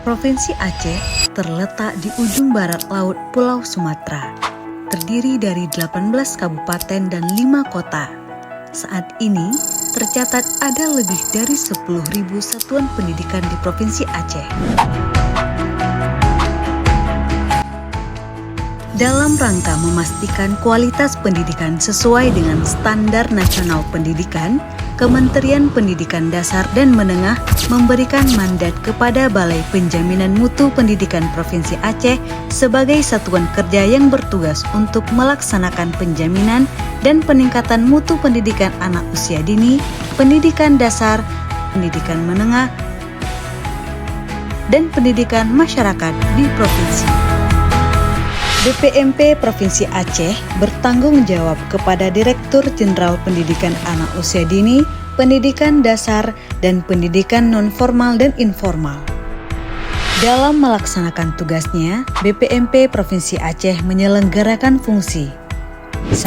Provinsi Aceh terletak di ujung barat laut Pulau Sumatera. Terdiri dari 18 kabupaten dan 5 kota. Saat ini tercatat ada lebih dari 10.000 satuan pendidikan di Provinsi Aceh. Dalam rangka memastikan kualitas pendidikan sesuai dengan standar nasional pendidikan, Kementerian Pendidikan Dasar dan Menengah memberikan mandat kepada Balai Penjaminan Mutu Pendidikan Provinsi Aceh sebagai satuan kerja yang bertugas untuk melaksanakan penjaminan dan peningkatan mutu pendidikan anak usia dini, pendidikan dasar, pendidikan menengah, dan pendidikan masyarakat di provinsi. BPMP Provinsi Aceh bertanggung jawab kepada Direktur Jenderal Pendidikan Anak Usia Dini, Pendidikan Dasar, dan Pendidikan Non-Formal dan Informal. Dalam melaksanakan tugasnya, BPMP Provinsi Aceh menyelenggarakan fungsi 1.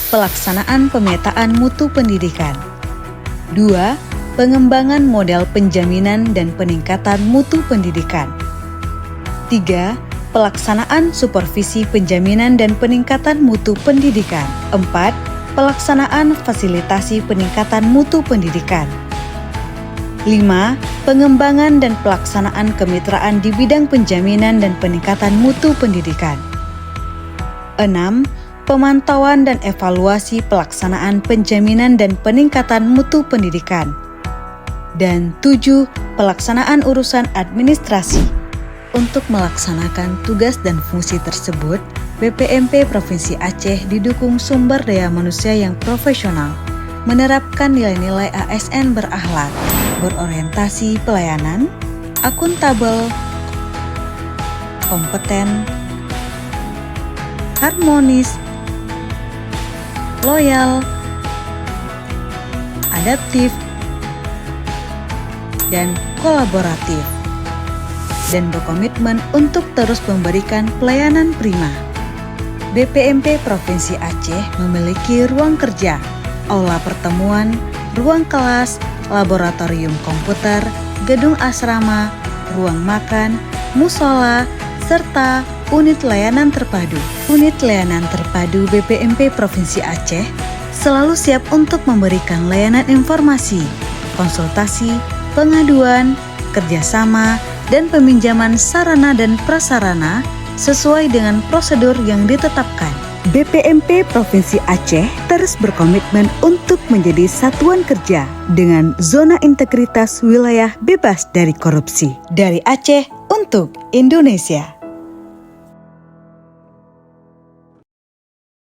Pelaksanaan pemetaan mutu pendidikan 2. Pengembangan model penjaminan dan peningkatan mutu pendidikan 3. Pelaksanaan supervisi penjaminan dan peningkatan mutu pendidikan 4. Pelaksanaan fasilitasi peningkatan mutu pendidikan 5. Pengembangan dan pelaksanaan kemitraan di bidang penjaminan dan peningkatan mutu pendidikan 6. Pemantauan dan evaluasi pelaksanaan penjaminan dan peningkatan mutu pendidikan dan 7. Pelaksanaan urusan administrasi. Untuk melaksanakan tugas dan fungsi tersebut, BPMP Provinsi Aceh didukung sumber daya manusia yang profesional, menerapkan nilai-nilai ASN berakhlak, berorientasi pelayanan, akuntabel, kompeten, harmonis, loyal, adaptif, dan kolaboratif, dan berkomitmen untuk terus memberikan pelayanan prima. BPMP Provinsi Aceh memiliki ruang kerja, aula pertemuan, ruang kelas, laboratorium komputer, gedung asrama, ruang makan, musola, serta unit layanan terpadu. Unit layanan terpadu BPMP Provinsi Aceh selalu siap untuk memberikan layanan informasi, konsultasi, pengaduan, kerjasama, dan peminjaman sarana dan prasarana sesuai dengan prosedur yang ditetapkan. BPMP Provinsi Aceh terus berkomitmen untuk menjadi satuan kerja dengan zona integritas wilayah bebas dari korupsi. Dari Aceh untuk Indonesia.